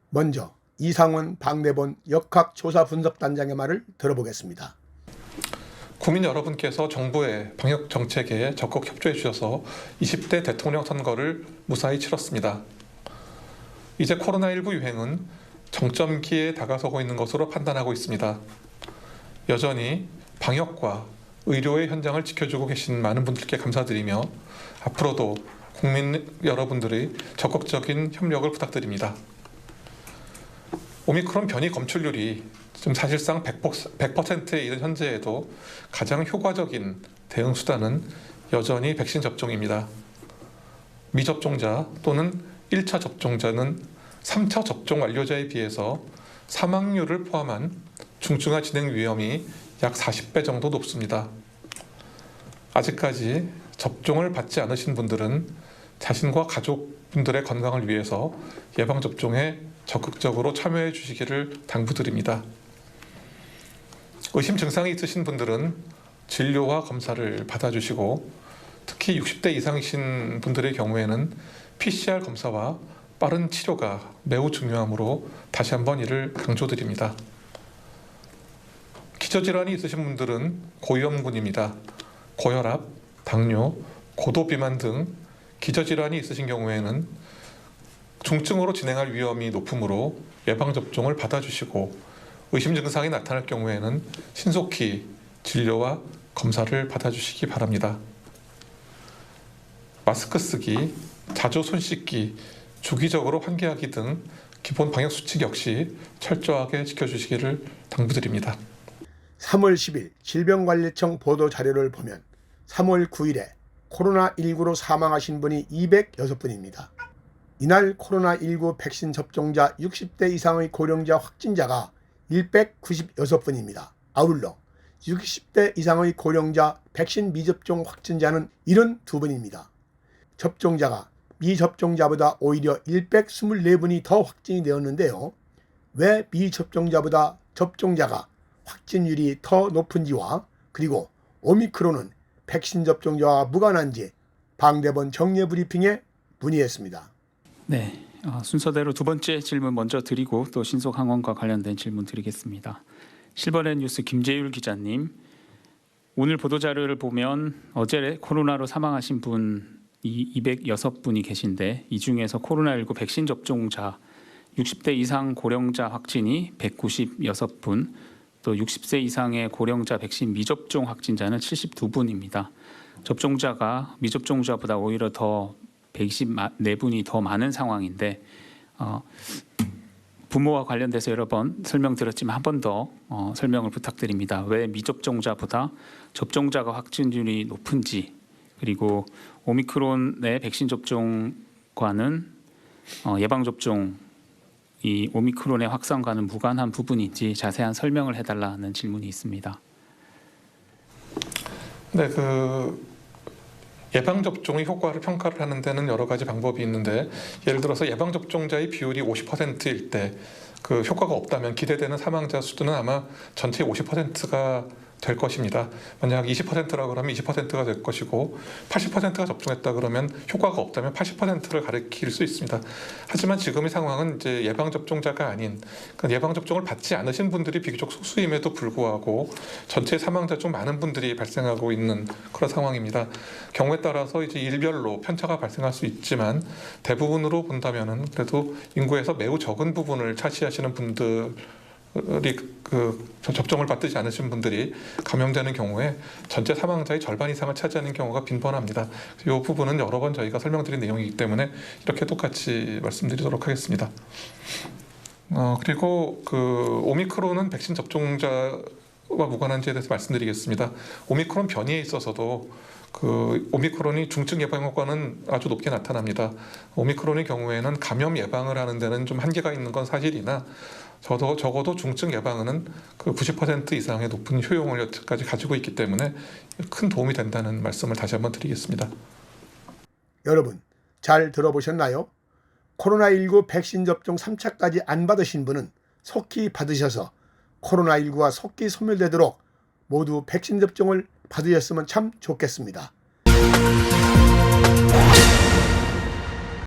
먼저 이상훈 방대본 역학조사분석단장의 말을 들어보겠습니다. 국민 여러분께서 정부의 방역 정책에 적극 협조해 주셔서 20대 대통령 선거를 무사히 치렀습니다. 이제 코로나19 유행은 정점기에 다가서고 있는 것으로 판단하고 있습니다. 여전히 방역과 의료의 현장을 지켜주고 계신 많은 분들께 감사드리며 앞으로도 국민 여러분들의 적극적인 협력을 부탁드립니다. 오미크론 변이 검출률이 지금 사실상 100%에 이른 현재에도 가장 효과적인 대응 수단은 여전히 백신 접종입니다. 미접종자 또는 1차 접종자는 3차 접종 완료자에 비해서 사망률을 포함한 중증화 진행 위험이 약 40배 정도 높습니다. 아직까지 접종을 받지 않으신 분들은 자신과 가족분들의 건강을 위해서 예방접종에 적극적으로 참여해 주시기를 당부드립니다. 의심 증상이 있으신 분들은 진료와 검사를 받아주시고 특히 60대 이상이신 분들의 경우에는 PCR 검사와 빠른 치료가 매우 중요하므로 다시 한번 이를 강조드립니다. 기저질환이 있으신 분들은 고위험군입니다. 고혈압, 당뇨, 고도비만 등 기저질환이 있으신 경우에는 중증으로 진행할 위험이 높으므로 예방접종을 받아주시고 의심 증상이 나타날 경우에는 신속히 진료와 검사를 받아주시기 바랍니다. 마스크 쓰기, 자주 손 씻기, 주기적으로 환기하기 등 기본 방역 수칙 역시 철저하게 지켜주시기를 당부드립니다. 3월 10일 질병관리청 보도자료를 보면 3월 9일에 코로나19로 사망하신 분이 206분입니다. 이날 코로나19 백신 접종자 60대 이상의 고령자 확진자가 196분입니다. 아울러 60대 이상의 고령자 백신 미접종 확진자는 72분입니다. 접종자가 미접종자보다 오히려 124분이 더 확진이 되었는데요. 왜 미접종자보다 접종자가 확진율이 더 높은지와 그리고 오미크론은 백신 접종자와 무관한지 방대본 정례 브리핑에 문의했습니다. 네, 순서대로 두 번째 질문 먼저 드리고 또 신속항원과 관련된 질문 드리겠습니다. 실버넷 뉴스 김재율 기자님, 오늘 보도자료를 보면 어제 코로나로 사망하신 분이 206분이 계신데 이 중에서 코로나19 백신 접종자 60대 이상 고령자 확진이 196분, 또 60세 이상의 고령자 백신 미접종 확진자는 72분입니다. 접종자가 미접종자보다 오히려 더 124분이 더 많은 상황인데 부모와 관련돼서 여러 번 설명드렸지만 한 번 더 설명을 부탁드립니다. 왜 미접종자보다 접종자가 확진율이 높은지, 그리고 오미크론의 백신 접종과는 예방접종 이 오미크론의 확산과는 무관한 부분인지 자세한 설명을 해달라는 질문이 있습니다. 네, 예방접종의 효과를 평가를 하는 데는 여러 가지 방법이 있는데, 예를 들어서 예방접종자의 비율이 50%일 때 그 효과가 없다면 기대되는 사망자 수는 아마 전체 50%가 될 것입니다. 만약 20%라고 그러면 20%가 될 것이고 80%가 접종했다 그러면 효과가 없다면 80%를 가리킬 수 있습니다. 하지만 지금의 상황은 이제 예방접종자가 아닌 예방접종을 받지 않으신 분들이 비교적 소수임에도 불구하고 전체 사망자 중 많은 분들이 발생하고 있는 그런 상황입니다. 경우에 따라서 이제 일별로 편차가 발생할 수 있지만 대부분으로 본다면은 그래도 인구에서 매우 적은 부분을 차지하시는 분들이 접종을 받지 않으신 분들이 감염되는 경우에 전체 사망자의 절반 이상을 차지하는 경우가 빈번합니다. 이 부분은 여러 번 저희가 설명드린 내용이기 때문에 이렇게 똑같이 말씀드리도록 하겠습니다. 그리고 오미크론은 백신 접종자와 무관한지에 대해서 말씀드리겠습니다. 오미크론 변이에 있어서도 오미크론이 중증 예방 효과는 아주 높게 나타납니다. 오미크론의 경우에는 감염 예방을 하는 데는 좀 한계가 있는 건 사실이나 적어도 중증 예방은 90% 이상의 높은 효용을 여태까지 가지고 있기 때문에 큰 도움이 된다는 말씀을 다시 한번 드리겠습니다. 여러분 잘 들어보셨나요? 코로나19 백신 접종 3차까지 안 받으신 분은 속히 받으셔서 코로나19가 속히 소멸되도록 모두 백신 접종을 받으셨으면 참 좋겠습니다.